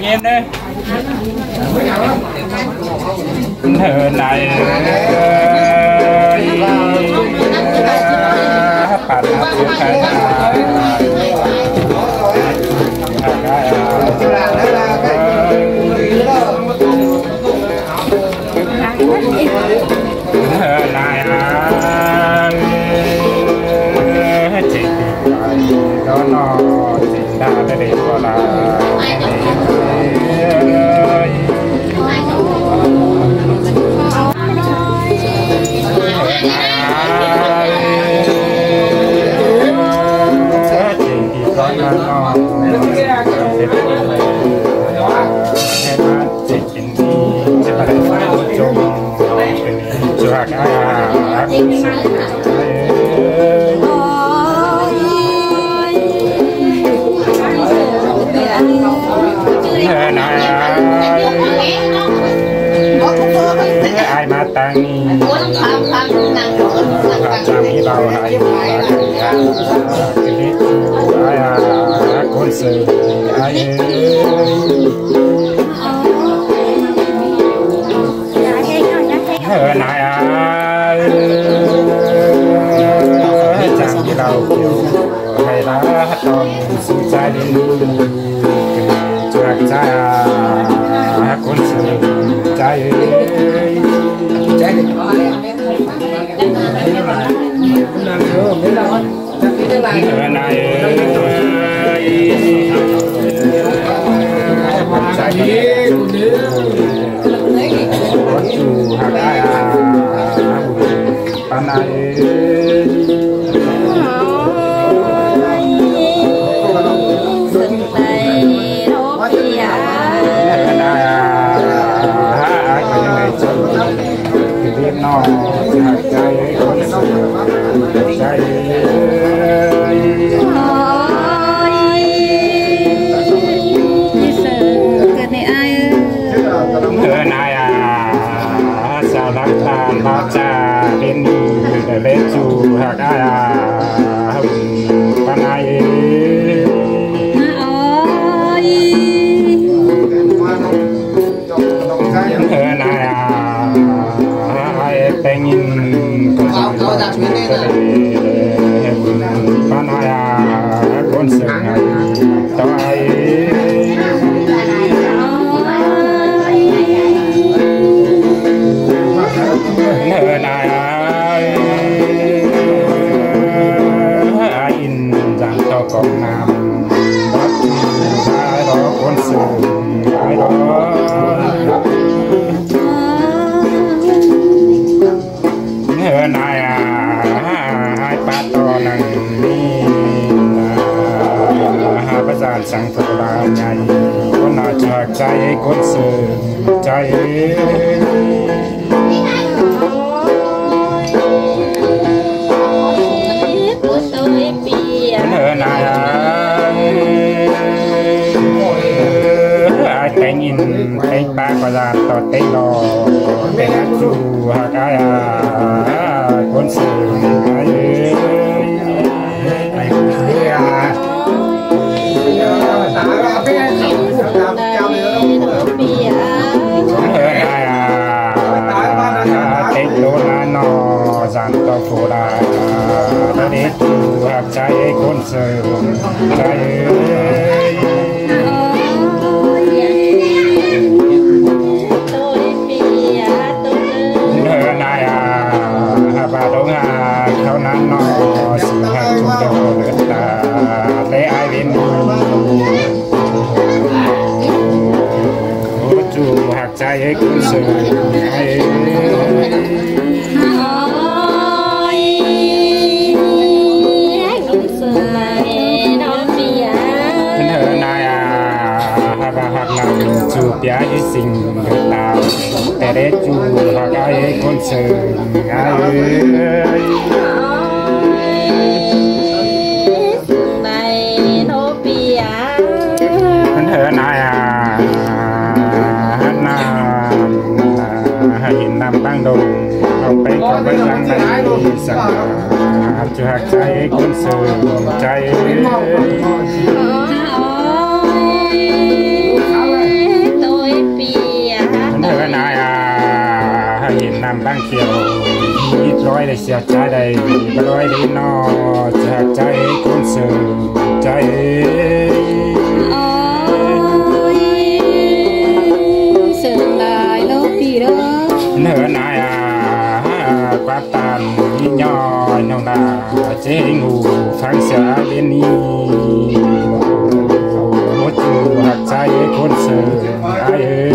lặng em đây thở lại bạn nó chính ra để gọi là ai mà tăng trang đi vào ai cái đi ai con sự ai này trang đi vào hay là hát con sự trai đến chuột trai con sự trai trái này nó trái trái sao lắm ta nó cha đến để lên chú hạt ai con ai pengen panaya konser toai in rằng to con nam bắt ai đó konser ai đó này hai ba to năng đi hai ba gian sang phụ là nhảy con nào chờ trái con sờ trái này ai thấy nhìn thấy ba ba gian to tây lò để hát dù cái con sự tết lô là nó dàn to phù đà để tu hạt trái con sự trái và đúng là theoนั้นnó sự hạt chúng tôi được là lấy ai đến chú hạt trái ấy cũng sự ai và hạt nào chú bia ý sinh được là để để chú hạt ấy cũng sự ai hiện nam bang đồng ông bay có với răng này sẵn cho hạt trái con sờ trái đang kiểu ít nói để xẹt trái đây có nói đi nó xẹt trái con sự trái sườn lại lâu đi đó nửa này quá tàn nhỏ nông đà chế ngủ phang xả bên đi một chú hạt trái con sự ai ơi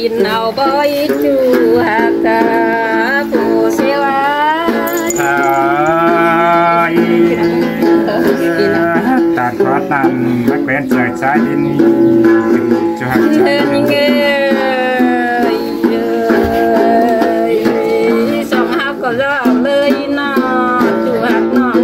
nào bơi chú hạt phù siêu tàn quá tàn bác quen trời trái đến cho hạt trái sông hao có gió lời nó chú hạt nó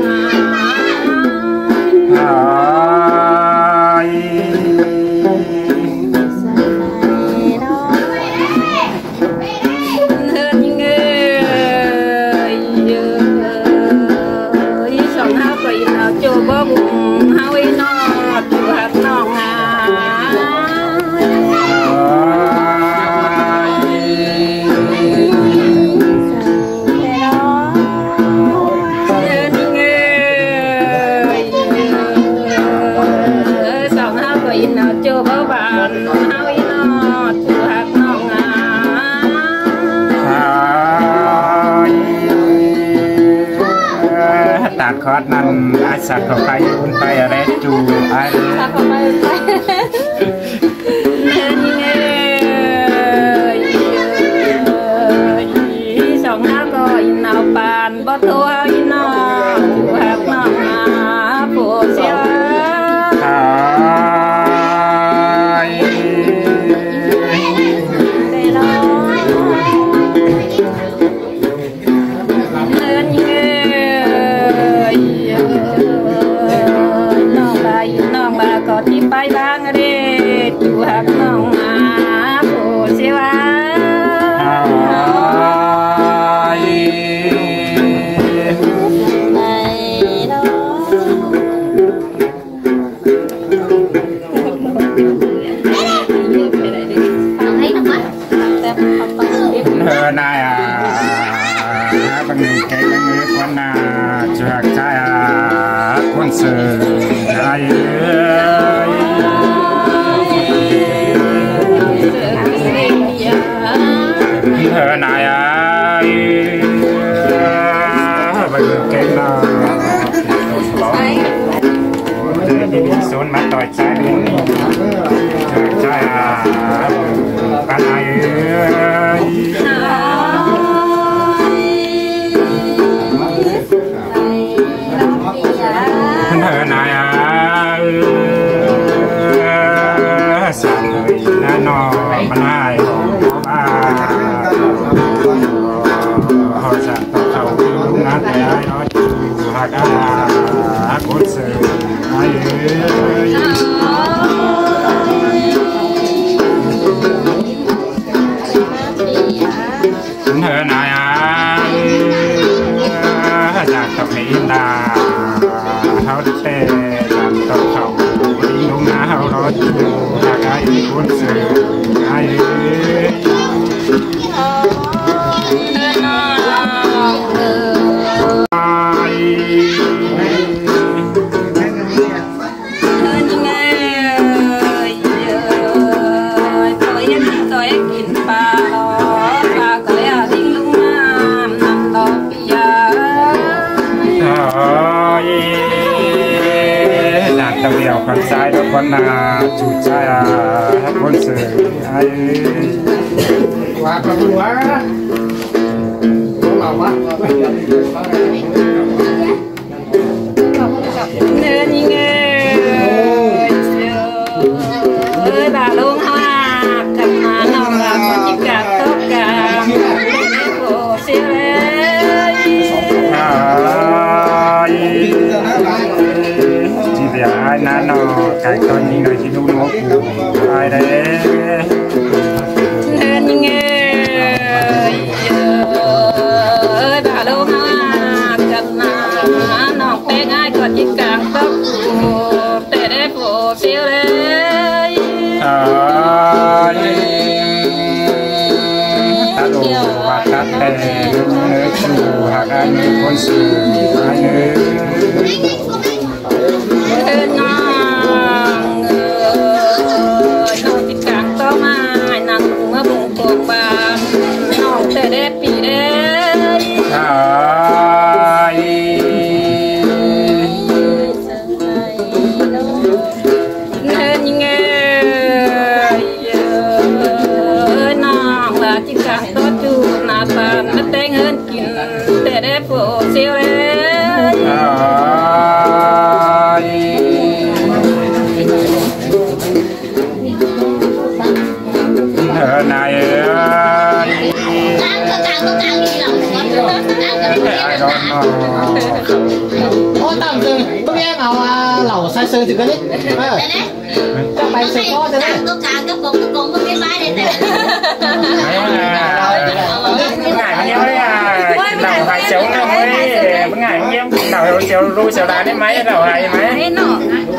khó nằm ai sạc vào tay un tay ở đây chú ai sạc vào tay sông hát có nào bàn bó thua nó hạt nó phù siêu đi bay bang đi chú hạt nông phù siêu này bằng cái con chú hạt trái con sự ai này bằng cái nó đi xuống mắt tỏi trái bên trái bạn ai nó mình ai họ sẽ tập thầu đúng ngã để ai nói hạt cuốn sự ai hơn ai giặc tập hiện là họ để làm tập thầu đúng ngã họ nói ai cuốn sự ai tao điều con trai đó con chủ trai con sự ai quá con quá nên nghe ơi bà luôn ha cầm má nào là con chỉ cả tất cả của siêu ai con đi nói chỉ đúng nó ai đấy nên nghe bà đâu mà cần nó bé ai còn chỉ càng tóc để để phụ siêu đấy ta đồ và ta tè chủ hạt anh con sư anh ô tạm dừng tôi nghe nào lẩu sai sơn thì có đấy các bài sẽ có thế đấy tôi càng cái bụng có cái máy đây này ngày nhiêu đấy đầu hai cháu năm mới ngày nhiêu đầu chiều lui chiều đá đến máy đầu hai máy nó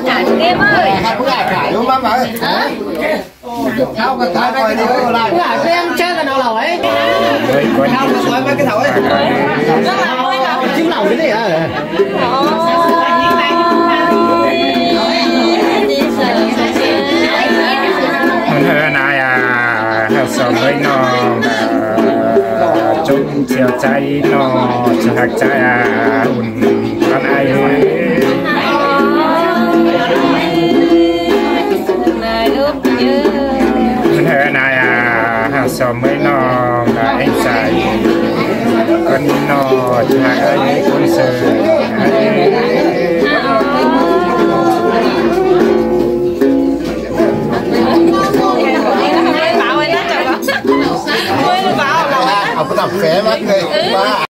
chả game ơi bữa ngày phải đúng không ạ thao cái thao cái thầu lại bữa ngày em chơi cái nào lẩu ấy thao cái nói mấy cái thầu ấy chứ lẩu cái gì à hôm nay sống với nó chung chiều cháy nó cho hạt cháyอุ่นcon ai hôm nay sống với nó là anh trai con nó cho hạt ấy quân sự